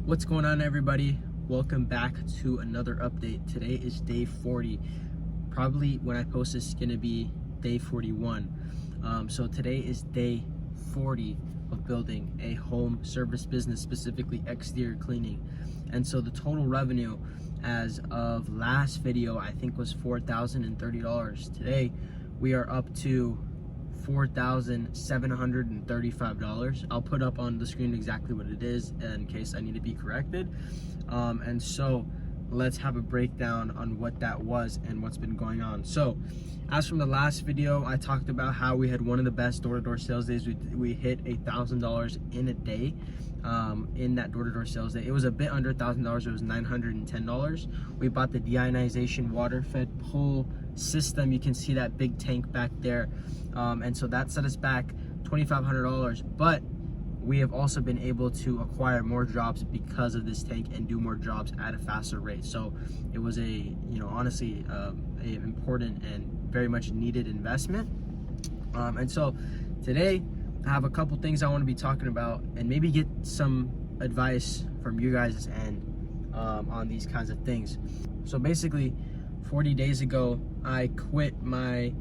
What's going on, everybody? Welcome back to another update. Today is day 40. Probably when I post this is gonna be day 41. So today is day 40 of building a home service business, specifically exterior cleaning. And so the total revenue as of last video, I think, was $4,030. Today we are up to $4,735. I'll put up on the screen exactly what it is in case I need to be corrected. And so let's have a breakdown on what that was and what's been going on. So as from the last video, I talked about how we had one of the best door-to-door sales days. We hit $1,000 in a day in that door-to-door sales day. It was a bit under $1,000. It was $910. We bought the deionization water-fed pool system. You can see that big tank back there, and so that set us back $2,500. But we have also been able to acquire more jobs because of this tank and do more jobs at a faster rate. So it was honestly a important and very much needed investment. And so today I have a couple things I want to be talking about and maybe get some advice from you guys and on these kinds of things. So basically 40 days ago, I quit my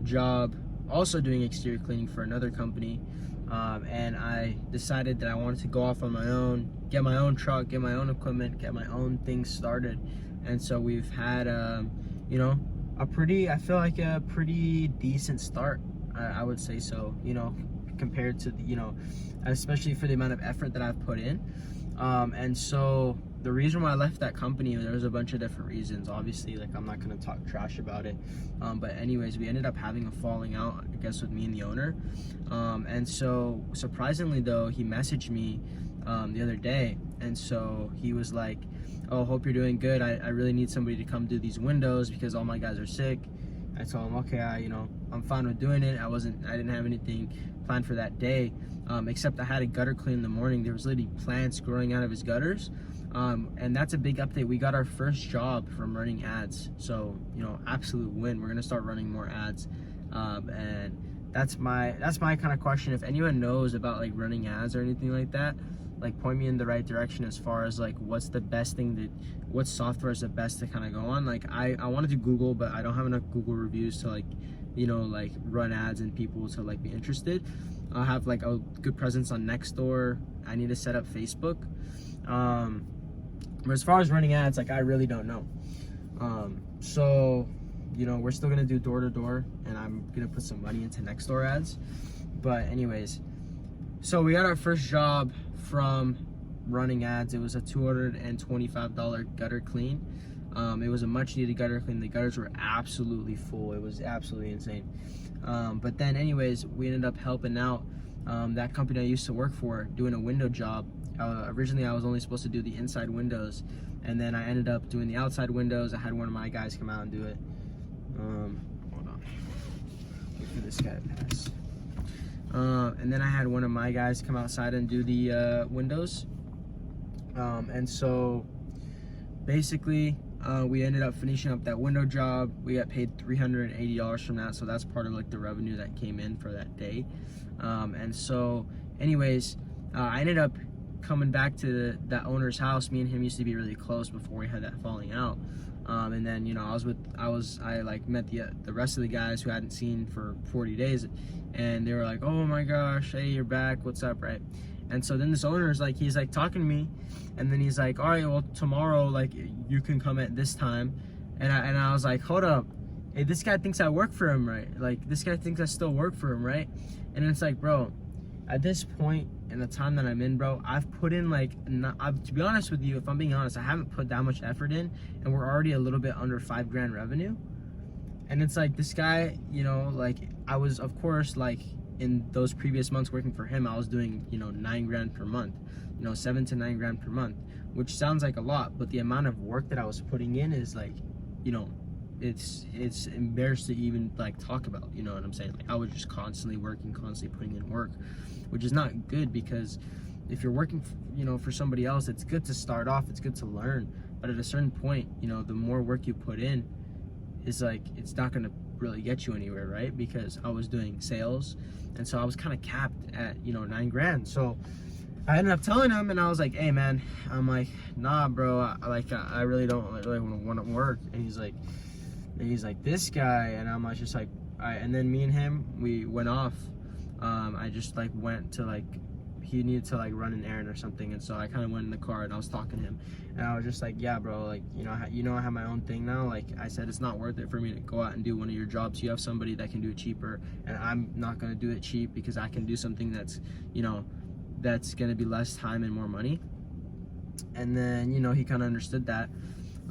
job also doing exterior cleaning for another company, and I decided that I wanted to go off on my own, get my own truck, get my own equipment, get my own things started. And so we've had I feel like a pretty decent start, I would say so, compared to especially for the amount of effort that I've put in. And so the reason why I left that company, there was a bunch of different reasons. Obviously, like, I'm not gonna talk trash about it, but anyways, we ended up having a falling out, I guess, with me and the owner. And so surprisingly though, he messaged me the other day, and so he was like, "Oh, hope you're doing good. I really need somebody to come do these windows because all my guys are sick." I told him, okay, I'm fine with doing it. I didn't have anything planned for that day, except I had a gutter clean in the morning. There was literally plants growing out of his gutters. And that's a big update. We got our first job from running ads. So, absolute win. We're gonna start running more ads. And that's my kind of question. If anyone knows about like running ads or anything like that, like, point me in the right direction as far as like what's the best thing what software is the best to kind of go on. Like, I wanted to Google, but I don't have enough Google reviews to like run ads and people to like be interested. I'll have like a good presence on Nextdoor. I need to set up Facebook. But as far as running ads, like, I really don't know. So we're still gonna do door to door, and I'm gonna put some money into Nextdoor ads. But anyways, so we got our first job from running ads. It was a $225 gutter clean. It was a much needed gutter clean. The gutters were absolutely full. It was absolutely insane. But then anyways, we ended up helping out that company I used to work for doing a window job. Originally I was only supposed to do the inside windows, and then I ended up doing the outside windows. I had one of my guys come out and do it. Hold on, wait for this guy to pass. And then I had one of my guys come outside and do the windows. And so basically we ended up finishing up that window job. We got paid $380 from that, so that's part of like the revenue that came in for that day. And so anyways, I ended up coming back to that owner's house. Me and him used to be really close before we had that falling out. And then I met the rest of the guys who I hadn't seen for 40 days, and they were like, "Oh my gosh, hey, you're back, what's up?" Right? And so then this owner is like, he's like talking to me, and then he's like, "All right, well, tomorrow, like, you can come at this time." And I was like, "Hold up, hey, this guy thinks I work for him, right? Like, this guy thinks I still work for him, right?" And it's like, bro, at this point in the time that I'm in, bro, I've put in to be honest with you, if I'm being honest, I haven't put that much effort in, and we're already a little bit under $5,000 revenue. And it's like, this guy, like, I was, of course, like, in those previous months working for him, I was doing, $9,000 per month, $7,000 to $9,000 per month, which sounds like a lot, but the amount of work that I was putting in is like, it's embarrassed to even like talk about, you know what I'm saying? Like, I was just constantly working, constantly putting in work, which is not good, because if you're working for somebody else, it's good to start off, it's good to learn, but at a certain point, the more work you put in is like, it's not going to really get you anywhere, right? Because I was doing sales, and so I was kind of capped at $9,000. So I ended up telling him, and I was like, hey man, I'm like, nah bro, I really don't really want to work. And he's like this guy, and I'm like, just like, all right. And then me and him, we went off. I just like went to like, he needed to like run an errand or something, and so I kind of went in the car and I was talking to him, and I was just like, yeah bro, like, you know I have my own thing now. Like I said, it's not worth it for me to go out and do one of your jobs. You have somebody that can do it cheaper, and I'm not going to do it cheap because I can do something that's, you know, that's going to be less time and more money. And then, you know, he kind of understood that.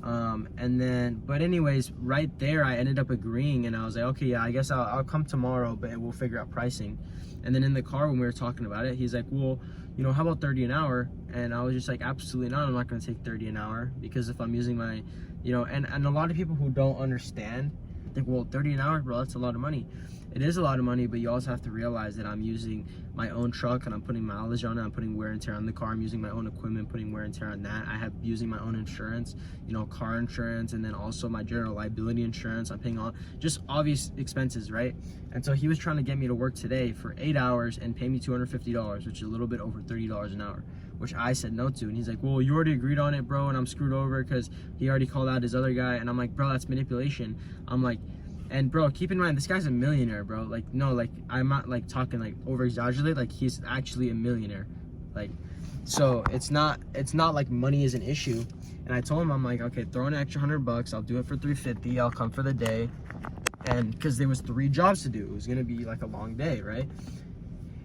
And then, but anyways, right there I ended up agreeing, and I was like, okay, yeah, I guess I'll come tomorrow, but we'll figure out pricing. And then in the car when we were talking about it, he's like, well, you know, how about 30 an hour? And I was just like, absolutely not, I'm not going to take 30 an hour, because if I'm using my, you know, and a lot of people who don't understand think, well, 30 an hour, bro, that's a lot of money. It is a lot of money, but you also have to realize that I'm using my own truck and I'm putting mileage on it. I'm putting wear and tear on the car. I'm using my own equipment, putting wear and tear on that. I have using my own insurance, you know, car insurance, and then also my general liability insurance. I'm paying all just obvious expenses, right? And so he was trying to get me to work today for 8 hours and pay me $250, which is a little bit over $30 an hour, which I said no to. And he's like, well, you already agreed on it, bro, and I'm screwed over because he already called out his other guy. And I'm like, bro, that's manipulation. I'm like, and bro, keep in mind, this guy's a millionaire, bro. Like, no, like, I'm not like talking like over exaggerate. Like, he's actually a millionaire. Like, so it's not like money is an issue. And I told him, I'm like, okay, throw an extra $100. I'll do it for $350. I'll come for the day. And because there was 3 jobs to do, it was gonna be like a long day, right?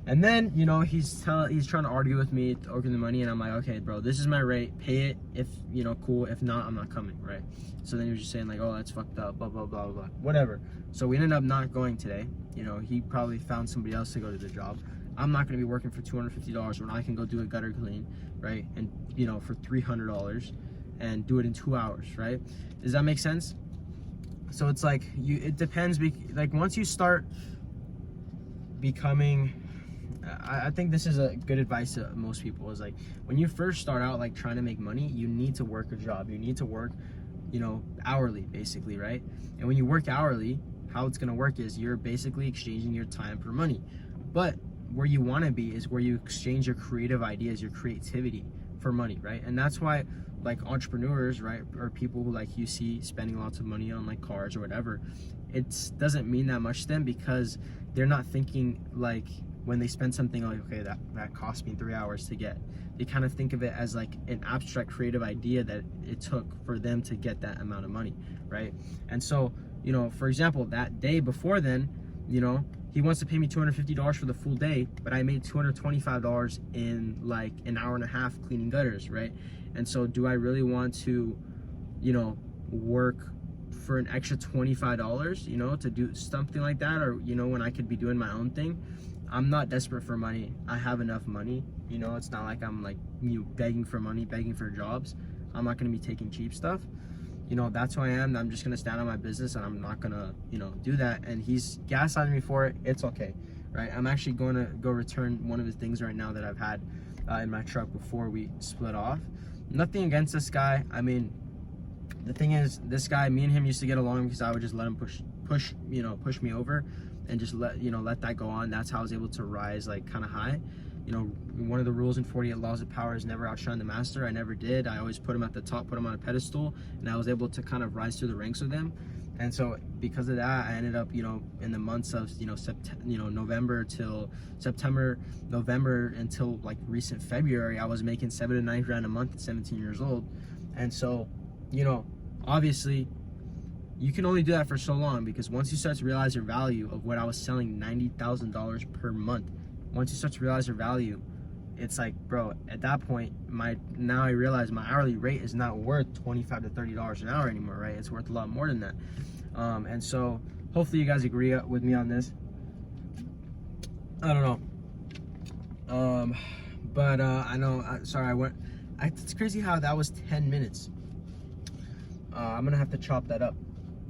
And then, you know, he's trying to argue with me over the money, and I'm like, okay, bro, this is my rate, pay it. If, you know, cool. If not, I'm not coming, right? So then he was just saying like, oh, that's fucked up, blah, blah, blah, blah, whatever. So we ended up not going today. You know, he probably found somebody else to go to the job. I'm not going to be working for $250 when I can go do a gutter clean, right? And, you know, for $300 and do it in 2 hours, right? Does that make sense? So it's like, it depends. Like, once you start becoming, I think this is a good advice to most people, is like, when you first start out like trying to make money, you need to work a job. You need to work, you know, hourly, basically, right? And when you work hourly, how it's gonna work is you're basically exchanging your time for money. But where you want to be is where you exchange your creative ideas, your creativity for money, right? And that's why, like, entrepreneurs, right, or people who, like, you see spending lots of money on like cars or whatever, it doesn't mean that much to them, because they're not thinking like, when they spend something like, okay, that cost me 3 hours to get, they kind of think of it as like an abstract creative idea that it took for them to get that amount of money, right? And so, you know, for example, that day before then, you know, he wants to pay me $250 for the full day, but I made $225 in like an hour and a half cleaning gutters, right? And so do I really want to, you know, work for an extra $25, you know, to do something like that? Or, you know, when I could be doing my own thing? I'm not desperate for money. I have enough money. You know, it's not like I'm like, you know, begging for money, begging for jobs. I'm not gonna be taking cheap stuff. You know, that's who I am. I'm just gonna stand on my business, and I'm not gonna, you know, do that. And he's gaslighting me for it. It's okay, right? I'm actually going to go return one of his things right now that I've had in my truck before we split off. Nothing against this guy. I mean, the thing is, this guy, me and him used to get along because I would just let him push me over, and just let that go on. That's how I was able to rise like kind of high. You know, one of the rules in 48 Laws of Power is never outshine the master. I never did. I always put him at the top, put him on a pedestal, and I was able to kind of rise through the ranks with him. And so because of that, I ended up, you know, in the months of, you know, November till September, November until like recent February, I was making $7 to $9 grand a month at 17 years old. And so, you know, obviously, you can only do that for so long, because once you start to realize your value of what I was selling $90,000 per month, once you start to realize your value, it's like, bro, at that point, now I realize my hourly rate is not worth $25 to $30 an hour anymore, right? It's worth a lot more than that. And so hopefully you guys agree with me on this. I don't know. But I know, sorry, it's crazy how that was 10 minutes. I'm gonna have to chop that up.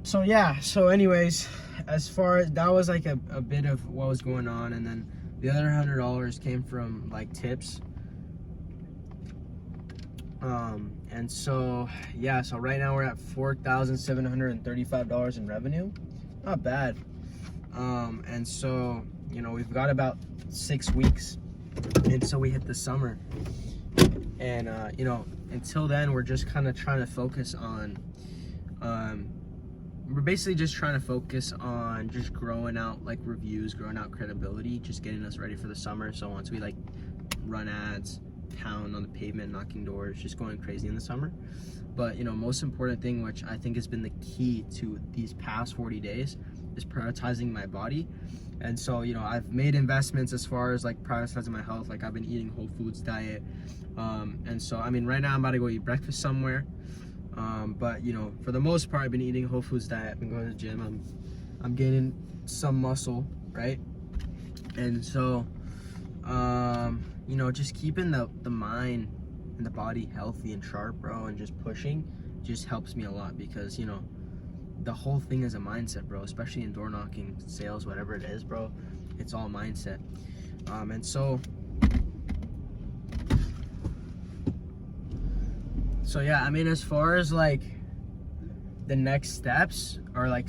So yeah, so anyways, as far as that was like a bit of what was going on, and then the other $100 came from like tips. And so yeah, so right now we're at $4,735 in revenue. Not bad. And so, you know, we've got about 6 weeks And so we hit the summer, and you know, until then we're just kind of trying to focus on we're basically just trying to focus on just growing out like reviews, growing out credibility, just getting us ready for the summer. So once we like run ads, pound on the pavement, knocking doors, just going crazy in the summer. But you know, most important thing, which I think has been the key to these past 40 days, is prioritizing my body. And so, you know, I've made investments as far as like prioritizing my health. Like I've been eating whole foods diet, and so I mean, right now I'm about to go eat breakfast somewhere. But you know, for the most part, I've been eating whole foods diet. I've been going to the gym. I'm gaining some muscle, right? And so, you know, just keeping the mind and the body healthy and sharp, bro, and just pushing just helps me a lot, because you know, the whole thing is a mindset, bro. Especially in door knocking, sales, whatever it is, bro. It's all mindset. And so yeah, I mean, as far as like the next steps, or like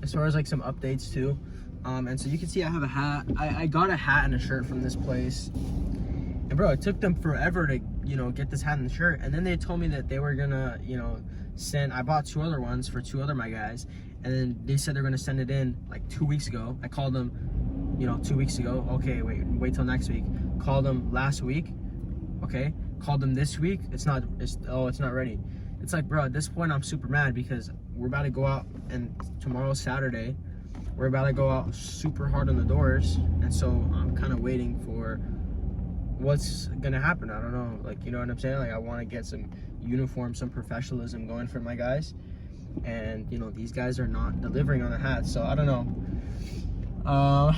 as far as like some updates too, and so you can see I have a hat. I got a hat and a shirt from this place, and bro, it took them forever to, you know, get this hat and shirt. And then they told me that they were gonna, you know, I bought 2 other ones for 2 other my guys, and then they said they're gonna send it in like 2 weeks ago. I called them, you know, 2 weeks ago. Okay, wait till next week. Called them last week. Okay, called them this week. It's not ready. It's like, bro, at this point I'm super mad, because we're about to go out, and tomorrow's Saturday. We're about to go out super hard on the doors, and so I'm kind of waiting for what's gonna happen. I don't know, like, you know what I'm saying? Like, I want to get some uniform, some professionalism going for my guys, and you know, these guys are not delivering on the hats, so I don't know. I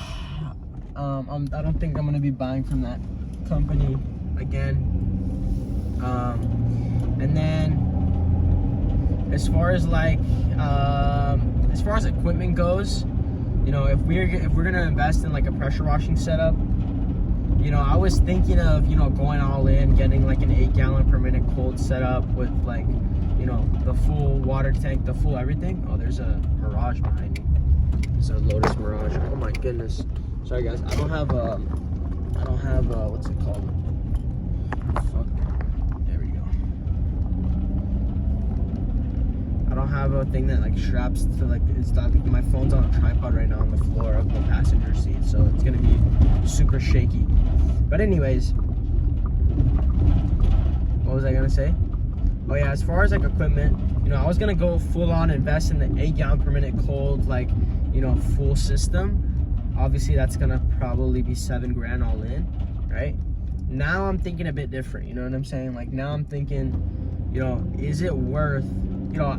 don't think I'm gonna be buying from that company again. And then as far as like as far as equipment goes, you know, if we're gonna invest in like a pressure washing setup, you know, I was thinking of, you know, going all in, getting like an 8-gallon per minute cold setup with like, you know, the full water tank, the full everything. Oh, there's a Mirage behind me. There's a Lotus Mirage. Oh my goodness. Sorry guys, I don't have what's it called? Fuck. There we go. I don't have a thing that like straps to like, it's not, my phone's on a tripod right now on the floor of the passenger seat, so it's gonna be super shaky. But anyways, what was I gonna say? Oh yeah, as far as like equipment, you know, I was gonna go full on invest in the 8-gallon per minute cold, like, you know, full system. Obviously that's gonna probably be $7 grand all in, right? Now I'm thinking a bit different, you know what I'm saying? Like, now I'm thinking, you know, is it worth, you know,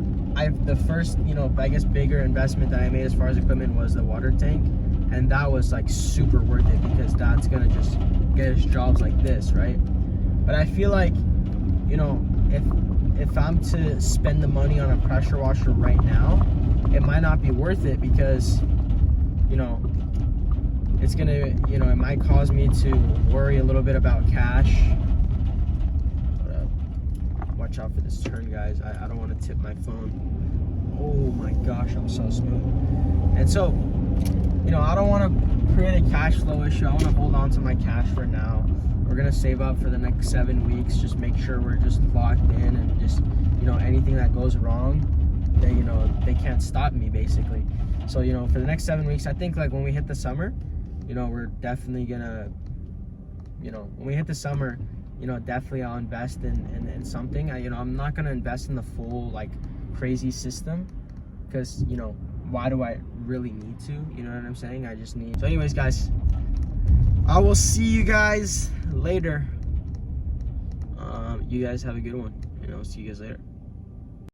the first, you know, I guess bigger investment that I made as far as equipment was the water tank, and that was like super worth it, because that's gonna just get us jobs like this, right? But I feel like, you know, if I'm to spend the money on a pressure washer right now, it might not be worth it, because, you know, it's gonna, you know, it might cause me to worry a little bit about cash. Watch out for this turn, guys. I don't want to tip my phone. Oh my gosh, I'm so smooth. And so, you know, I don't want to create a cash flow issue. I want to hold on to my cash for now. We're gonna save up for the next 7 weeks. Just make sure we're just locked in, and just, you know, anything that goes wrong, they, you know, they can't stop me basically. So, you know, for the next 7 weeks, I think like when we hit the summer, you know, we're definitely gonna, you know, when we hit the summer, you know, definitely I'll invest in something. You know, I'm not gonna invest in the full like crazy system, because, you know, why do I really need to? You know what I'm saying? I just need. So anyways, guys, I will see you guys later. You guys have a good one, and I'll see you guys later.